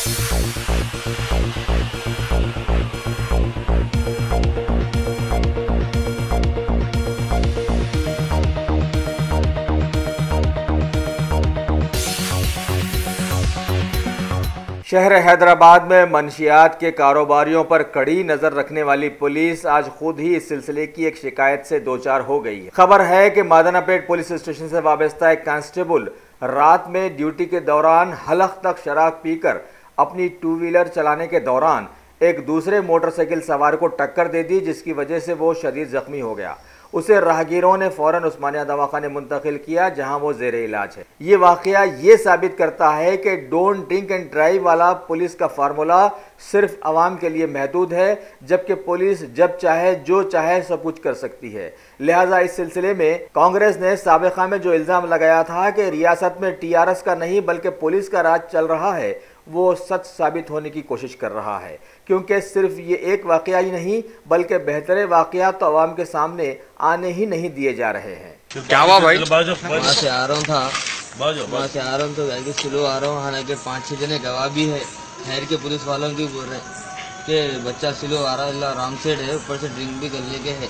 शहर हैदराबाद में मंशियात के कारोबारियों पर कड़ी नजर रखने वाली पुलिस आज खुद ही इस सिलसिले की एक शिकायत से दो चार हो गई है। खबर है कि मादनापेट पुलिस स्टेशन से वाबस्ता एक कांस्टेबल रात में ड्यूटी के दौरान हलक तक शराब पीकर अपनी टू व्हीलर चलाने के दौरान एक दूसरे मोटरसाइकिल सवार को टक्कर दे दी, जिसकी वजह से वो शदीद जख्मी हो गया। उसे राहगीरों ने फौरन उस्मानिया दवाखाने मुंतकिल किया, जहां वो जेरे इलाज है। ये वाकया ये साबित करता है कि डोंट ड्रिंक एंड ड्राइव वाला पुलिस का फार्मूला सिर्फ आवाम के लिए महदूद है, जबकि पुलिस जब चाहे जो चाहे सब कुछ कर सकती है। लिहाजा इस सिलसिले में कांग्रेस ने साबिका में जो इल्ज़ाम लगाया था कि रियासत में टीआरएस का नहीं बल्कि पुलिस का राज चल रहा है, वो सच साबित होने की कोशिश कर रहा है, क्योंकि सिर्फ ये एक वाकया ही नहीं बल्कि बेहतरे वाकयात तो आवाम के सामने आने ही नहीं दिए जा रहे हैं। क्या हुआ भाई? वहाँ से आ रहा था तो घर के स्लो आ रहा हूँ। हालांकि 5-6 जने गवाह भी है, शहर के पुलिस वालों भी बोल रहे हैं कि बच्चा स्लो आ रहा है, रॉन्ग साइड है, ऊपर से ड्रिंक भी कर लेके है,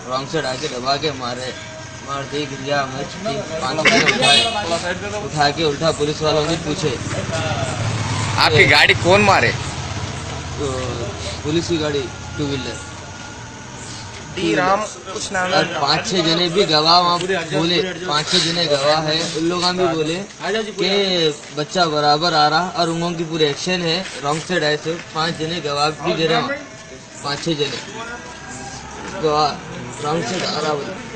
रॉन्ग साइड आके दबा के मारते ही गिर गया। मैं छुट्टी उठा के उल्टा पुलिस वालों ने पूछे आपकी गाड़ी कौन मारे? तो पुलिस की गाड़ी टू व्हीलर डी राम कुछ नाम है। 5-6 जने भी गवाह वहाँ बोले, 5-6 जने गवाह है, उन लोग भी बोले कि बच्चा बराबर आ रहा और उन लोगों की पूरी एक्शन है, रॉन्ग साइड आए थे। 5 जने गवाह भी दे रहे हैं, 5-6 जने गवाह रॉन्ग साइड आ रहा बोले।